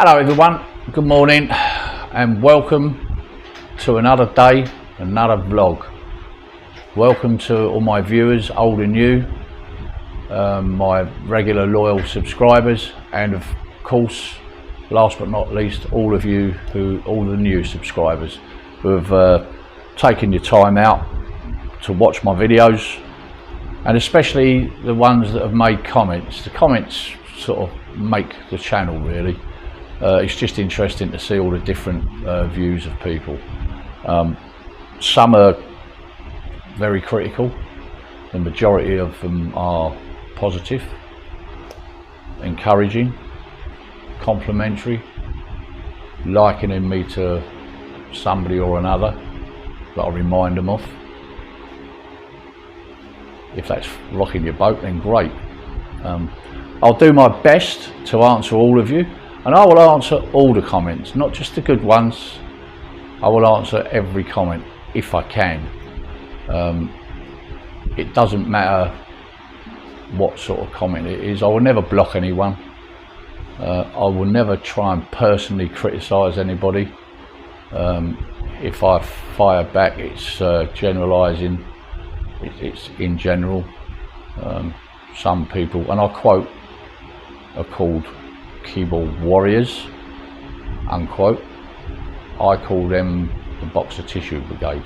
Hello everyone, good morning and welcome to another day, another vlog. Welcome to all my viewers, old and new, my regular loyal subscribers, and of course, last but not least, all of you all the new subscribers who have taken your time out to watch my videos, and especially the ones that have made comments. The comments sort of make the channel really. It's just interesting to see all the different views of people. Some are very critical, the majority of them are positive, encouraging, complimentary, likening me to somebody or another that I remind them of. If that's rocking your boat, then great. I'll do my best to answer all of you, and I will answer all the comments, not just the good ones. I will answer every comment if I can. It doesn't matter what sort of comment it is. I will never block anyone. I will never try and personally criticise anybody. If I fire back, it's generalising. It's in general. Some people, and I quote, are called keyboard warriors, unquote. I call them the boxer tissue brigade.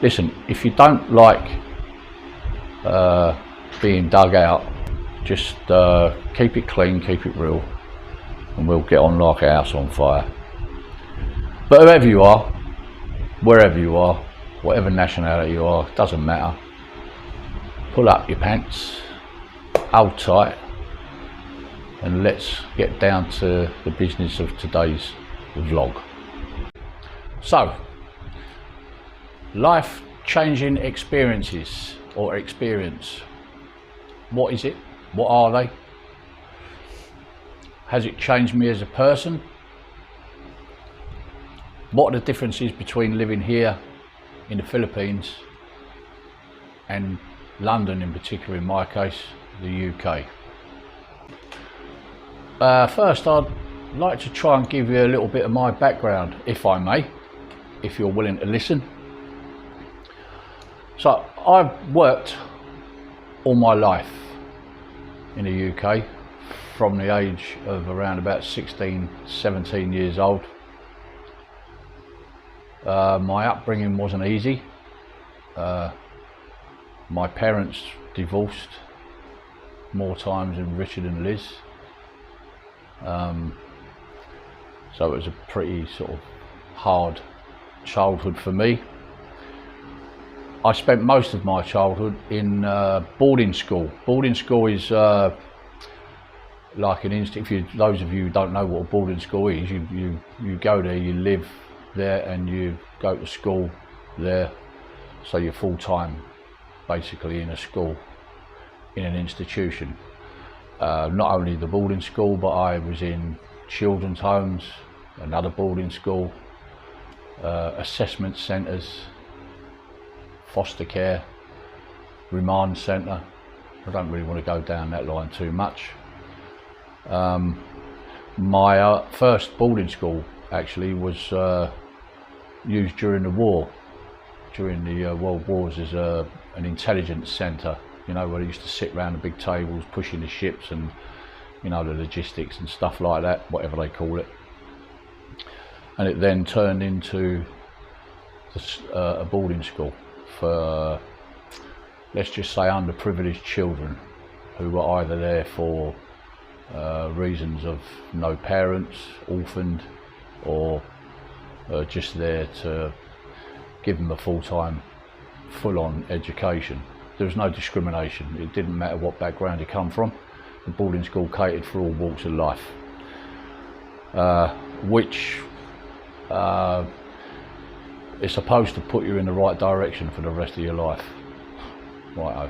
Listen, if you don't like being dug out, just keep it clean, keep it real, and we'll get on like a house on fire. But whoever you are, wherever you are, whatever nationality you are, doesn't matter. Pull up your pants, hold tight, and let's get down to the business of today's vlog. So, life-changing experiences or experience. What is it? What are they? Has it changed me as a person? What are the differences between living here in the Philippines and London, in particular, in my case, the UK? First, I'd like to try and give you a little bit of my background, if I may, if you're willing to listen. So, I've worked all my life in the UK from the age of around about 16, 17 years old. My upbringing wasn't easy. My parents divorced more times than Richard and Liz. So it was a pretty sort of hard childhood for me. I spent most of my childhood in boarding school. Boarding school is like an institute. Those of you who don't know what a boarding school is, you go there, you live there, and you go to school there. So you're full time, basically, in a school, in an institution. Not only the boarding school, but I was in children's homes, another boarding school, assessment centres, foster care, remand centre. I don't really want to go down that line too much. My first boarding school actually was used during the war, during the World Wars, as an intelligence centre. You know, where they used to sit around the big tables pushing the ships and, you know, the logistics and stuff like that, whatever they call it. And it then turned into a boarding school for, let's just say, underprivileged children who were either there for reasons of no parents, orphaned, or just there to give them a full-time, full-on education. There was no discrimination. It didn't matter what background you come from. The boarding school catered for all walks of life, which is supposed to put you in the right direction for the rest of your life. Righto.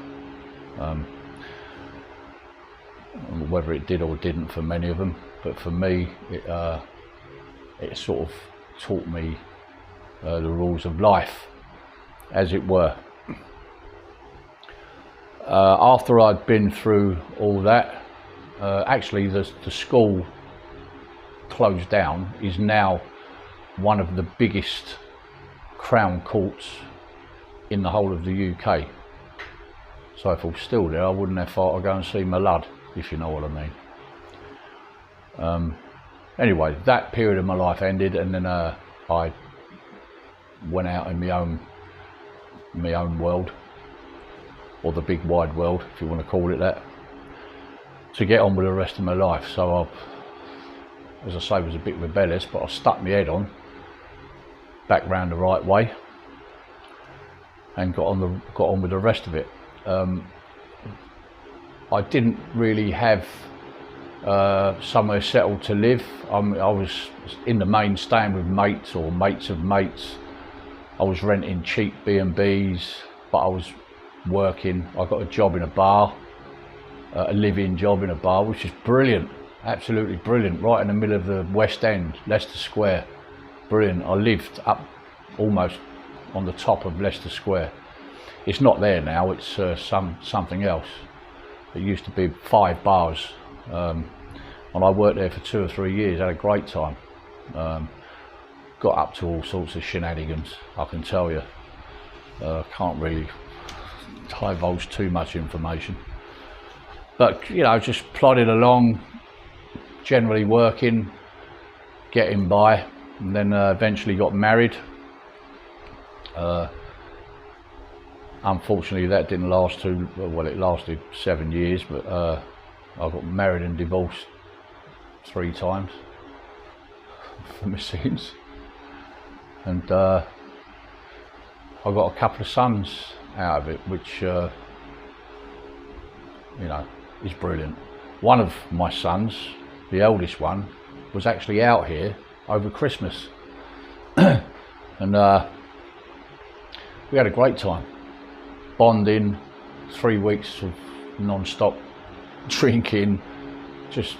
Whether it did or didn't for many of them, but for me, it sort of taught me the rules of life, as it were. After I'd been through all that, actually the school closed down, is now one of the biggest Crown courts in the whole of the UK. So if I was still there, I wouldn't have thought I'd go and see my lad, if you know what I mean. Anyway, that period of my life ended, and then I went out in my own world, or the big wide world, if you want to call it that, to get on with the rest of my life. So I, as I say, was a bit rebellious, but I stuck my head on, back round the right way, and got on with the rest of it. I didn't really have somewhere settled to live. I was in the main staying with mates or mates of mates. I was renting cheap B&Bs, but I was working. I got a job in a bar, a live-in job in a bar, which is brilliant, absolutely brilliant, right in the middle of the West End, Leicester Square. Brilliant. I lived up almost on the top of Leicester Square. It's not there now, it's something else. It used to be 5 bars, and I worked there for 2 or 3 years, had a great time. Got up to all sorts of shenanigans, I can tell you. Can't really divulge too much information. But, you know, just plodded along, generally working, getting by, and then eventually got married. Unfortunately, that didn't last too well. It lasted 7 years, but I got married and divorced 3 times for my sins, and I got a couple of sons out of it, which you know, is brilliant. One of my sons, the eldest one, was actually out here over Christmas, and we had a great time. Bonding, 3 weeks of non-stop drinking, just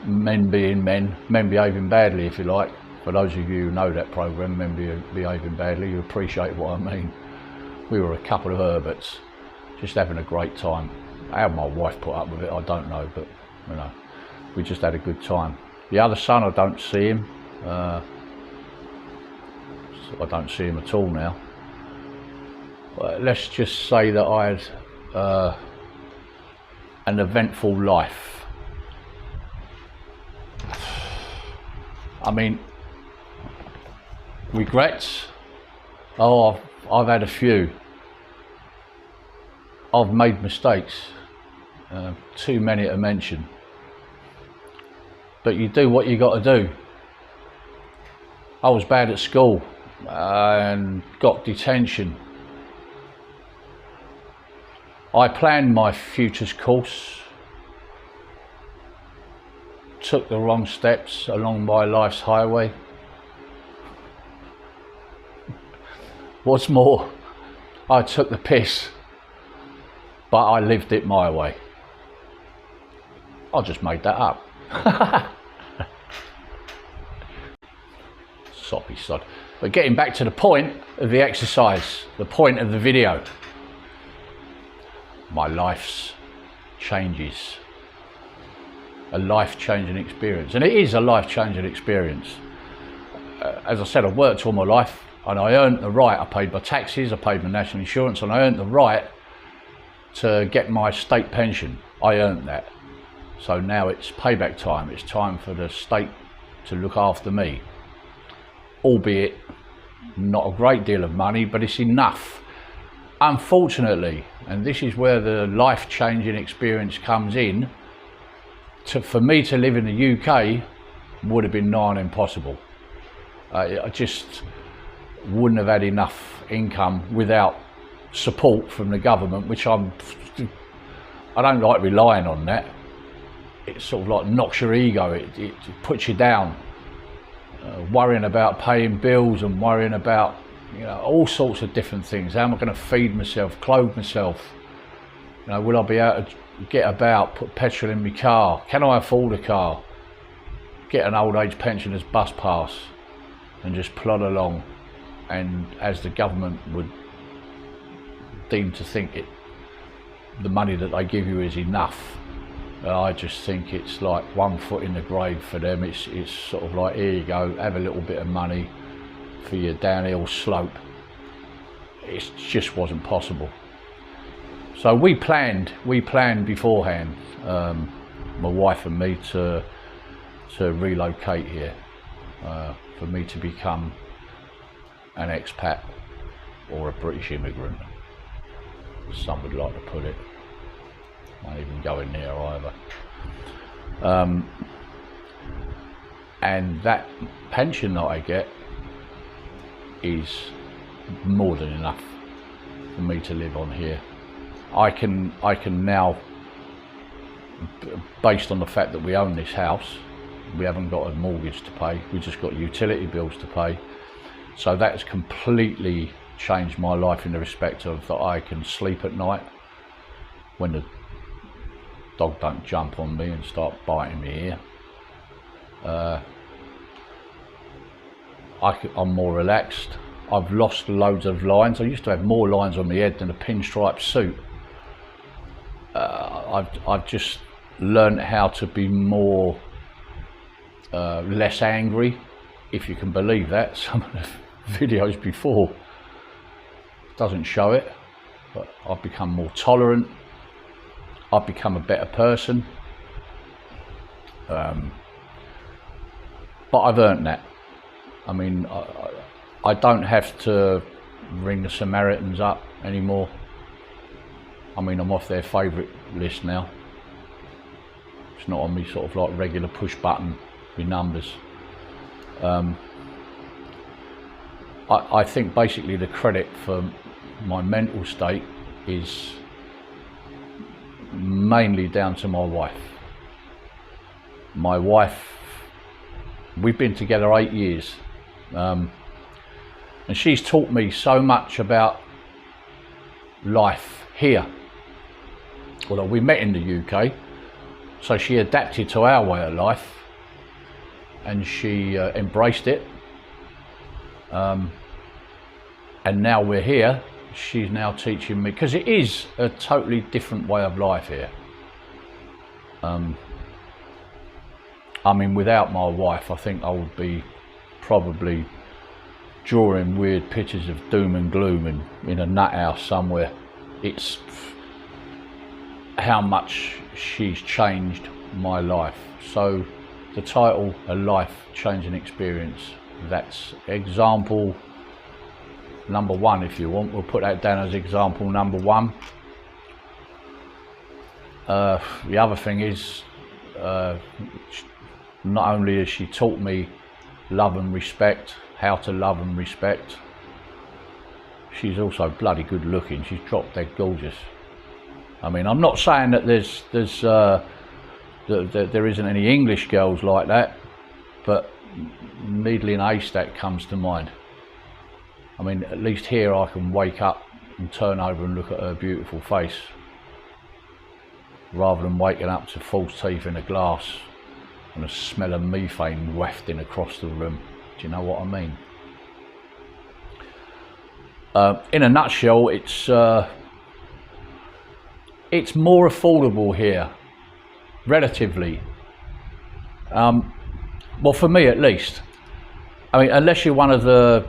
men being men, men behaving badly, if you like. For those of you who know that programme, Men Behaving Badly, you appreciate what I mean. We were a couple of herberts, just having a great time. How my wife put up with it, I don't know, but you know, we just had a good time. The other son, I don't see him. So I don't see him at all now. Let's just say that I had an eventful life. I mean, regrets? Oh, I've had a few. I've made mistakes, too many to mention. But you do what you got to do. I was bad at school and got detention. I planned my future's course, took the wrong steps along my life's highway. What's more, I took the piss, but I lived it my way. I just made that up. Soppy sod. But getting back to the point of the exercise, the point of the video. My life's changes. A life-changing experience. And it is a life-changing experience. As I said, I've worked all my life and I earned the right. I paid my taxes, I paid my national insurance, and I earned the right to get my state pension. I earned that. So now it's payback time. It's time for the state to look after me. Albeit not a great deal of money, but it's enough. Unfortunately, and this is where the life-changing experience comes in, for me to live in the UK would have been nigh on impossible. I just wouldn't have had enough income without support from the government, which I don't like relying on that. It sort of like knocks your ego, it puts you down. Worrying about paying bills and worrying about, you know, all sorts of different things. How am I going to feed myself, clothe myself? You know, will I be able to get about, put petrol in my car? Can I afford a car? Get an old age pensioner's bus pass and just plod along. And as the government would deem to think the money that they give you is enough, I just think it's like one foot in the grave for them. It's sort of like, here you go, have a little bit of money for your downhill slope. It just wasn't possible. So we planned beforehand, my wife and me, to relocate here, for me to become an expat or a British immigrant, as some would like to put it. Not even going there either. And that pension that I get is more than enough for me to live on here. I can now, based on the fact that we own this house, we haven't got a mortgage to pay, we just got utility bills to pay. So that's completely changed my life in the respect of that I can sleep at night when the dog don't jump on me and start biting me ear. I'm more relaxed. I've lost loads of lines. I used to have more lines on my head than a pinstripe suit. I've just learned how to be more, less angry, if you can believe that. Some of the videos before doesn't show it, but I've become more tolerant. I've become a better person, but I've earned that. I mean, I don't have to ring the Samaritans up anymore. I mean, I'm off their favourite list now. It's not on me sort of like regular push button with numbers. I think basically the credit for my mental state is mainly down to my wife. My wife, we've been together 8 years, and she's taught me so much about life here. Although we met in the UK, so she adapted to our way of life and she embraced it, and now we're here. She's now teaching me, because it is a totally different way of life here. I mean, without my wife, I think I would be probably drawing weird pictures of doom and gloom in a nut house somewhere. It's how much she's changed my life. So the title, A Life Changing Experience, that's example number one, if you want. We'll put that down as example number one. The other thing is, not only has she taught me love and respect, how to love and respect, she's also bloody good looking. She's drop dead gorgeous. I mean, I'm not saying that there isn't any English girls like that, but needle in a haystack comes to mind. I mean, at least here I can wake up and turn over and look at her beautiful face, rather than waking up to false teeth in a glass and a smell of methane wafting across the room. Do you know what I mean? In a nutshell, it's more affordable here, relatively. Well, for me at least. I mean, unless you're one of the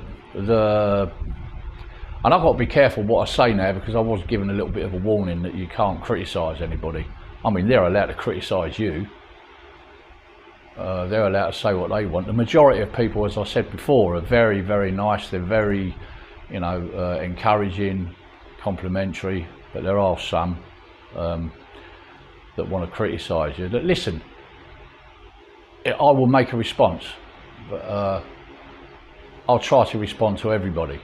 and I've got to be careful what I say now, because I was given a little bit of a warning that you can't criticise anybody. I mean, they're allowed to criticise you. They're allowed to say what they want. The majority of people, as I said before, are very, very nice. They're very, you know, encouraging, complimentary, but there are some that want to criticise you. That listen, I will make a response, but I'll try to respond to everybody,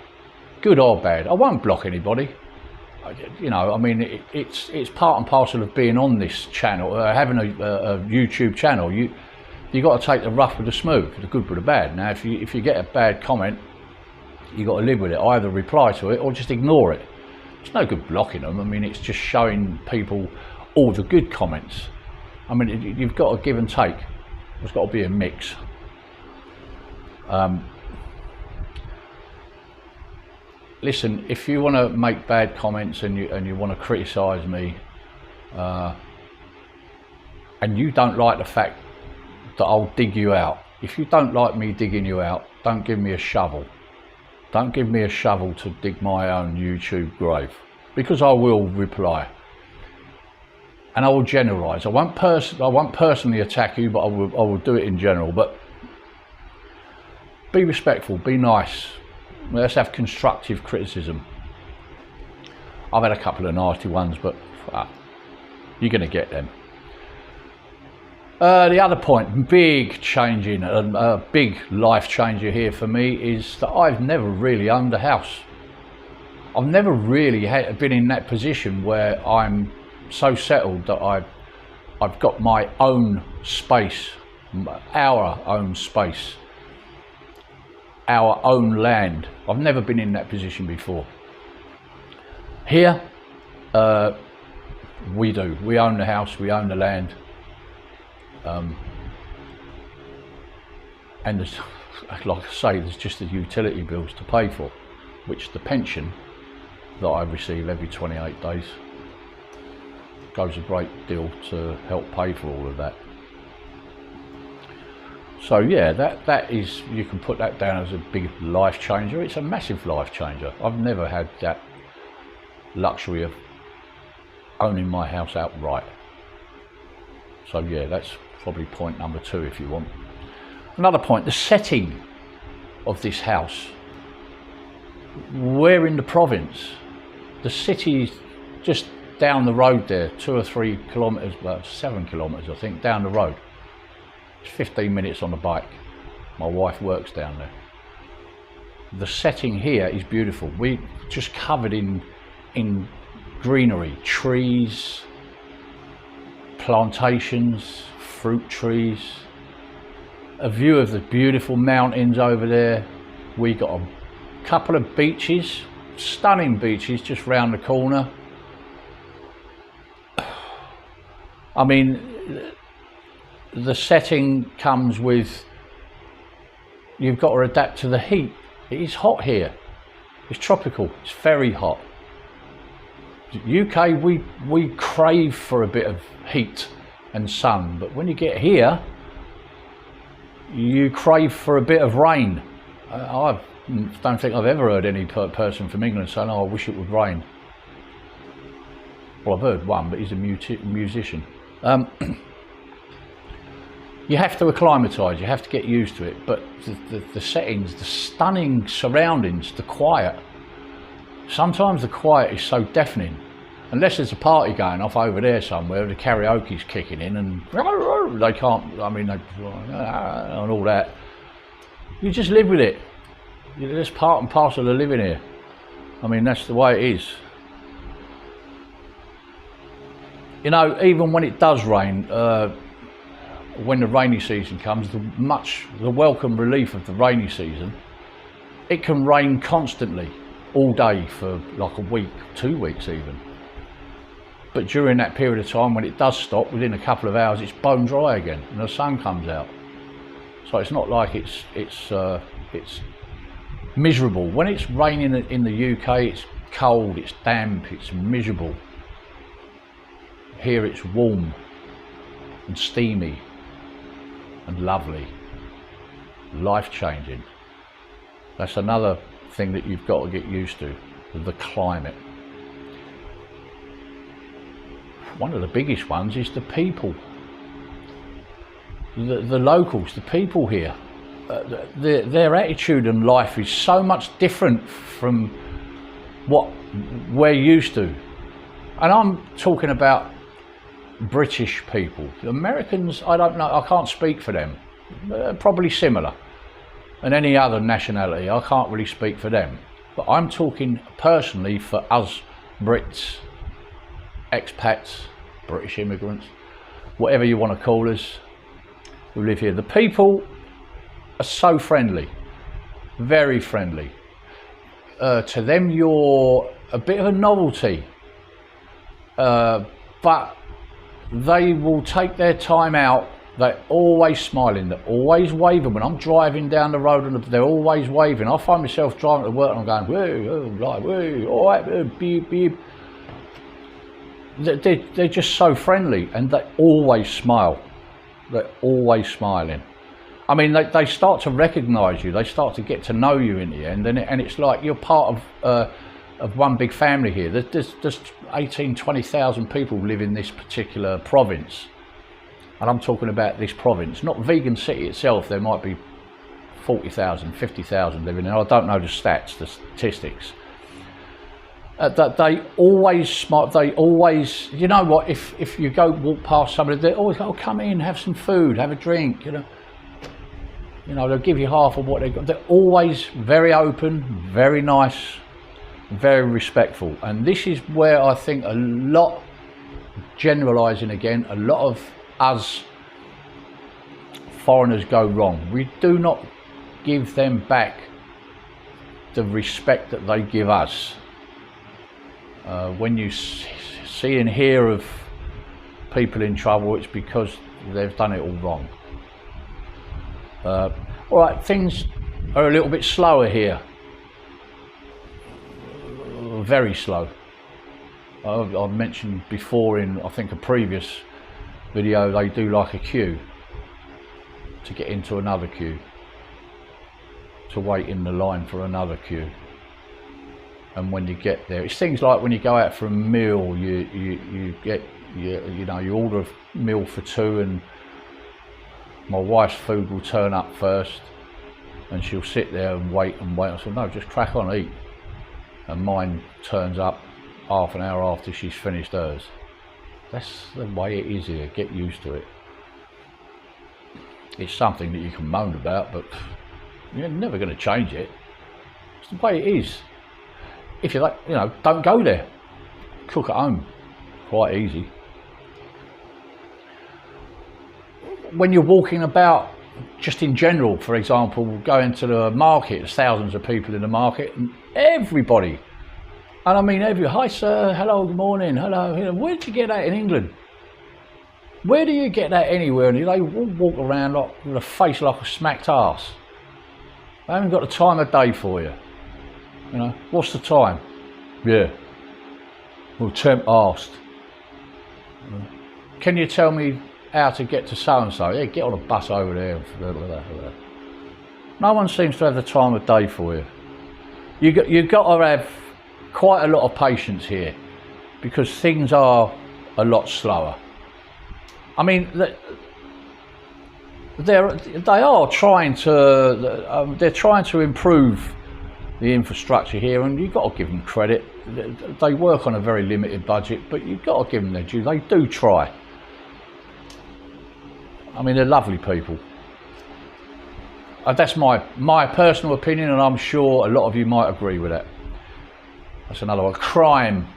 good or bad. I won't block anybody. You know, I mean, it's part and parcel of being on this channel, having a YouTube channel. You got to take the rough with the smooth, the good with the bad. Now, if you get a bad comment, you got to live with it. Either reply to it or just ignore it. It's no good blocking them. I mean, it's just showing people all the good comments. I mean, you've got to give and take. There's got to be a mix. Listen, if you want to make bad comments and you want to criticise me, and you don't like the fact that I'll dig you out, if you don't like me digging you out, don't give me a shovel. Don't give me a shovel to dig my own YouTube grave, because I will reply. And I will generalise. I won't personally attack you, but I will do it in general. But be respectful, be nice. Let's have constructive criticism. I've had a couple of nasty ones, but you're going to get them. The other point, big changing, a big life changer here for me, is that I've never really owned a house. I've never really been in that position where I'm so settled that I've got my own space, our own space, our own land. I've never been in that position before. Here, we do. We own the house, we own the land. And there's, like I say, there's just the utility bills to pay for, which the pension that I receive every 28 days goes a great deal to help pay for all of that. So yeah, that is, you can put that down as a big life changer. It's a massive life changer. I've never had that luxury of owning my house outright. So yeah, that's probably point number 2 if you want. Another point, the setting of this house. We're in the province. The city's just down the road there, 2 or 3 kilometres, well 7 kilometres I think, down the road. It's 15 minutes on the bike. My wife works down there. The setting here is beautiful. We're just covered in greenery, trees, plantations, fruit trees, a view of the beautiful mountains over there. We got a couple of beaches, stunning beaches just round the corner. I mean, the setting comes with, you've got to adapt to the heat. It is hot here. It's tropical. It's very hot. UK, we crave for a bit of heat and sun, but when you get here, you crave for a bit of rain. I don't think I've ever heard any person from England saying, "Oh, I wish it would rain." Well, I've heard one, but he's a musician. You have to acclimatise, you have to get used to it, but the settings, the stunning surroundings, the quiet. Sometimes the quiet is so deafening. Unless there's a party going off over there somewhere, the karaoke's kicking in and they can't, I mean, and all that. You just live with it. It's part and parcel of living here. I mean, that's the way it is. You know, even when it does rain, when the rainy season comes, the welcome relief of the rainy season, it can rain constantly, all day for like a week, 2 weeks even. But during that period of time, when it does stop, within a couple of hours, it's bone dry again, and the sun comes out. So it's not like it's miserable. When it's raining in the UK, it's cold, it's damp, it's miserable. Here it's warm and steamy and lovely, life-changing. That's another thing that you've got to get used to, the climate. One of the biggest ones is the people, the locals, the people here. Their attitude in life is so much different from what we're used to. And I'm talking about British people. The Americans, I don't know, I can't speak for them. Probably similar. And any other nationality, I can't really speak for them. But I'm talking personally for us Brits, expats, British immigrants, whatever you want to call us, who live here. The people are so friendly, very friendly. To them, you're a bit of a novelty, but they will take their time out. They're always smiling, they're always waving. When I'm driving down the road and they're always waving, I find myself driving to work and I'm going, whoa, like, whoa, all right, beep, beep. they're just so friendly, and they always smile. They're always smiling. I mean, they start to recognise you. They start to get to know you in the end, and it's like you're part of one big family here. There's 18, 20,000 people live in this particular province, and I'm talking about this province, not Vegan City itself. There might be 40,000, 50,000 living there. I don't know the stats, the statistics. That they always smile. They always, you know what? If you go walk past somebody, they always go, "Oh, come in, have some food, have a drink." You know, they'll give you half of what they got. They're always very open, very nice, very respectful. And this is where I think a lot, generalising again, a lot of us foreigners go wrong. We do not give them back the respect that they give us. When you see and hear of people in trouble, it's because they've done it all wrong. All right, things are a little bit slower here. Very slow. I've mentioned before in, I think, a previous video, they do like a queue to get into another queue, to wait in the line for another queue. And when you get there, it's things like when you go out for a meal, you order a meal for two, and my wife's food will turn up first, and she'll sit there and wait and wait. I said, no, just crack on, eat. And mine turns up half an hour after she's finished hers. That's the way it is here. Get used to it. It's something that you can moan about, but you're never going to change it. It's the way it is. If you like, don't go there. Cook at home. Quite easy. When you're walking about, just in general, for example, going to the market, there's thousands of people in the market, and everybody, and I mean hi sir, hello, good morning, hello. Where did you get that in England? Where do you get that anywhere? And they walk around like with a face like a smacked arse. They haven't got the time of day for you. What's the time? Yeah. Well, temp asked. Can you tell me how to get to so and so? Yeah, get on a bus over there. No one seems to have the time of day for you. You've got to have quite a lot of patience here, because things are a lot slower. I mean, they are trying to. They're trying to improve the infrastructure here, and you've got to give them credit. They work on a very limited budget, but you've got to give them their due. They do try. I mean, they're lovely people. That's my personal opinion, and I'm sure a lot of you might agree with that. That's another one. Crime.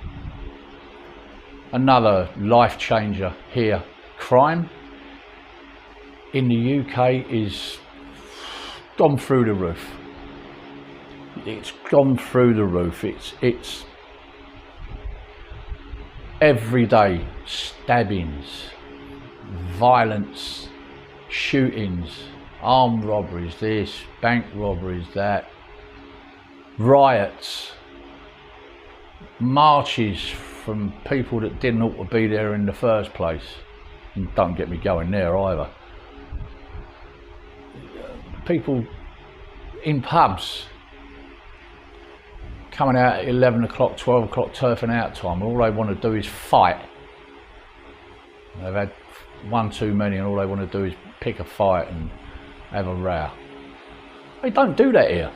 Another life changer here. Crime in the UK is gone through the roof. It's gone through the roof. It's everyday stabbings, violence, shootings, armed robberies, this, bank robberies, that, riots, marches from people that didn't ought to be there in the first place. And don't get me going there either. People in pubs coming out at 11 o'clock, 12 o'clock turfing out time, and all they want to do is fight. They've had one too many, and all they want to do is pick a fight and have a row. They don't do that here.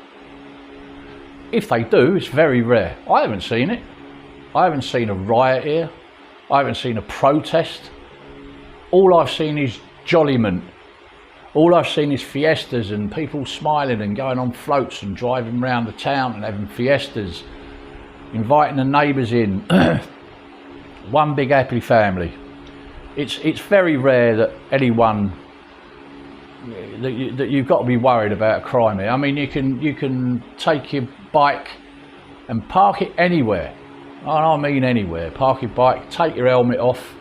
If they do, it's very rare. I haven't seen it. I haven't seen a riot here. I haven't seen a protest. All I've seen is jolliment. All I've seen is fiestas and people smiling and going on floats and driving around the town and having fiestas, inviting the neighbours in. One big happy family. It's very rare that anyone that you've got to be worried about crime here. I mean, you can take your bike and park it anywhere. And I mean anywhere. Park your bike, take your helmet off,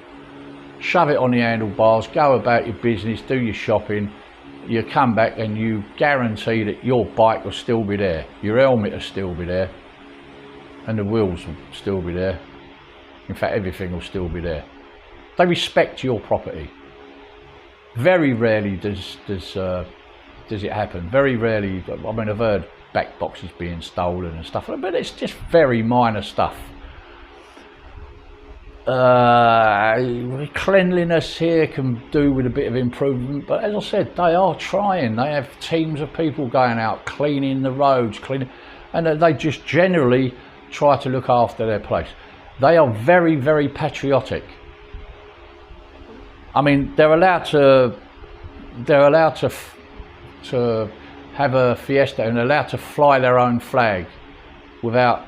shove it on the handlebars, go about your business, do your shopping. You come back and you guarantee that your bike will still be there, your helmet will still be there, and the wheels will still be there. In fact, everything will still be there. They respect your property. Very rarely does it happen. Very rarely. I mean, I've heard back boxes being stolen and stuff, but it's just very minor stuff. Cleanliness here can do with a bit of improvement, but as I said, they are trying. They have teams of people going out cleaning the roads, and they just generally try to look after their place. They are very, very patriotic. I mean, they're allowed to have a fiesta, and they're allowed to fly their own flag without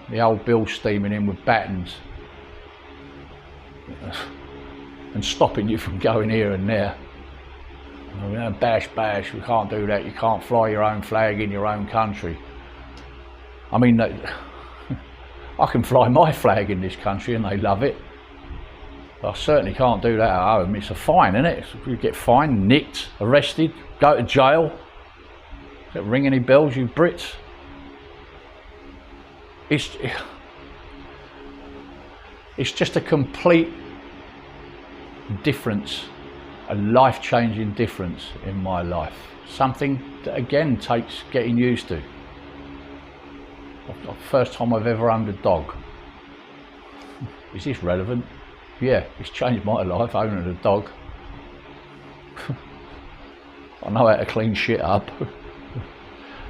the old bill steaming in with battens and stopping you from going here and there. Bash, bash, we can't do that. You can't fly your own flag in your own country. I mean, I can fly my flag in this country and they love it. I certainly can't do that at home. It's a fine, isn't it? You get fined, nicked, arrested, go to jail. Does it ring any bells, you Brits? It's just a complete difference, a life-changing difference in my life. Something that again takes getting used to. First time I've ever owned a dog. Is this relevant? Yeah, it's changed my life, owning a dog. I know how to clean shit up.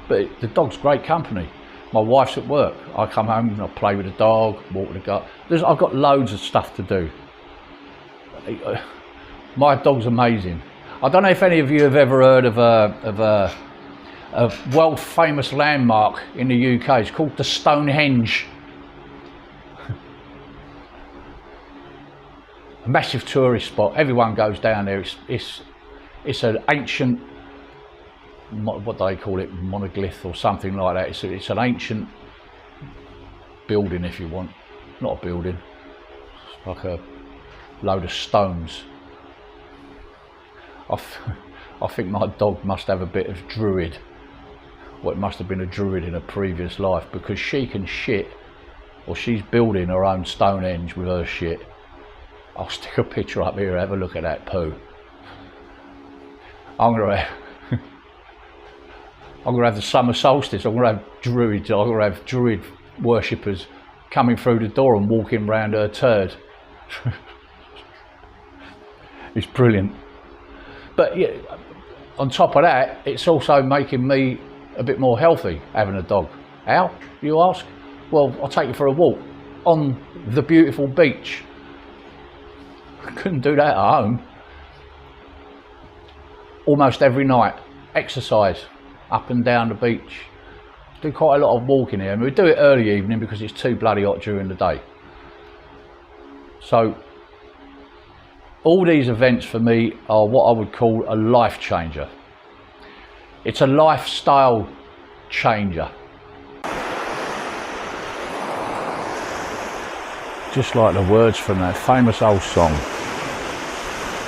But the dog's great company. My wife's at work. I come home and I play with the dog, walk with the dog. I've got loads of stuff to do. My dog's amazing. I don't know if any of you have ever heard of a world famous landmark in the UK. It's called the Stonehenge. A massive tourist spot. Everyone goes down there. It's an ancient, what do they call it, monolith or something like that. It's an ancient building, if you want. Not a building. It's like a load of stones. I think my dog must have a bit of druid. Well, it must have been a druid in a previous life, because she can shit, or she's building her own Stonehenge with her shit. I'll stick a picture up here, have a look at that poo. I'm gonna have the summer solstice. I'm gonna have druids. I'm gonna have druid worshippers coming through the door and walking round her turd. It's brilliant. But yeah, on top of that, it's also making me a bit more healthy, having a dog. How, you ask? Well, I'll take you for a walk on the beautiful beach. I couldn't do that at home. Almost every night, exercise up and down the beach. Do quite a lot of walking here, and we do it early evening because it's too bloody hot during the day. So all these events for me are what I would call a life changer. It's a lifestyle changer. Just like the words from that famous old song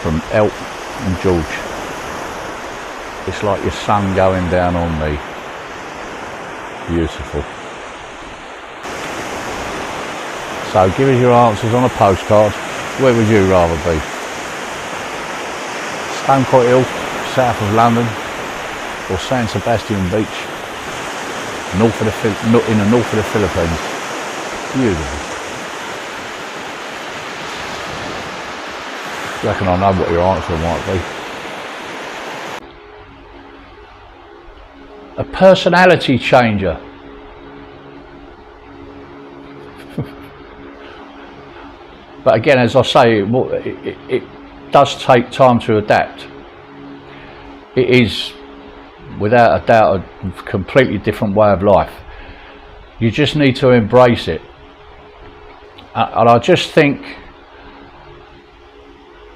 from Elton George. It's like your sun going down on me. Beautiful. So give us your answers on a postcard. Where would you rather be? Stonecourt Hill, south of London, or San Sebastian Beach, in the north of the Philippines? Beautiful. I reckon I know what your answer might be. A personality changer. But again, as I say, it does take time to adapt. It is, without a doubt, a completely different way of life. You just need to embrace it. And I just think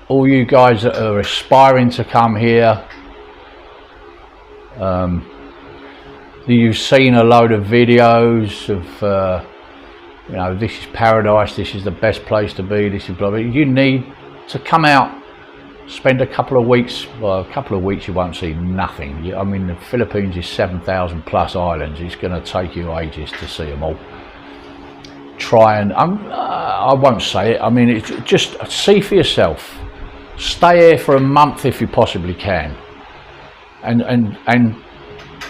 all you guys that are aspiring to come here, you've seen a load of videos of you know, this is paradise, this is the best place to be, this is blah blah. You need to come out, spend a couple of weeks. Well, a couple of weeks you won't see nothing. I mean, the Philippines is 7,000 plus islands. It's going to take you ages to see them all. try and I won't say it. I mean, it's just see for yourself. Stay here for a month if you possibly can, and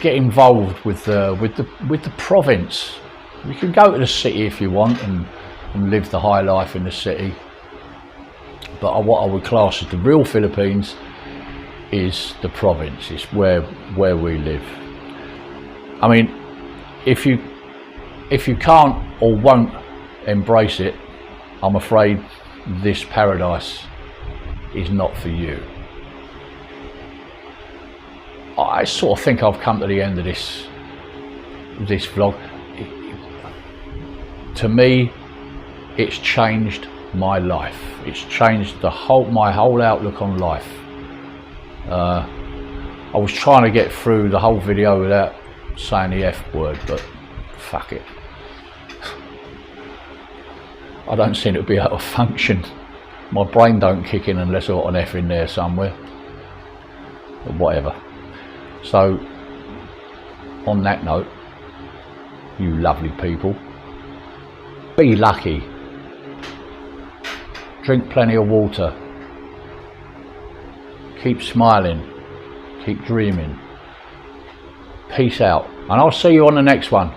get involved with the province. You can go to the city if you want and live the high life in the city. But what I would class as the real Philippines is the province. It's where we live. I mean, if you can't or won't embrace it, I'm afraid this paradise is not for you. I sort of think I've come to the end of this vlog. To me, it's changed my life. It's changed my whole outlook on life. I was trying to get through the whole video without saying the F word, but fuck it. I don't seem to be able to function. My brain don't kick in unless I've got an F in there somewhere, or whatever. So, on that note, you lovely people, be lucky. Drink plenty of water. Keep smiling. Keep dreaming. Peace out. And I'll see you on the next one.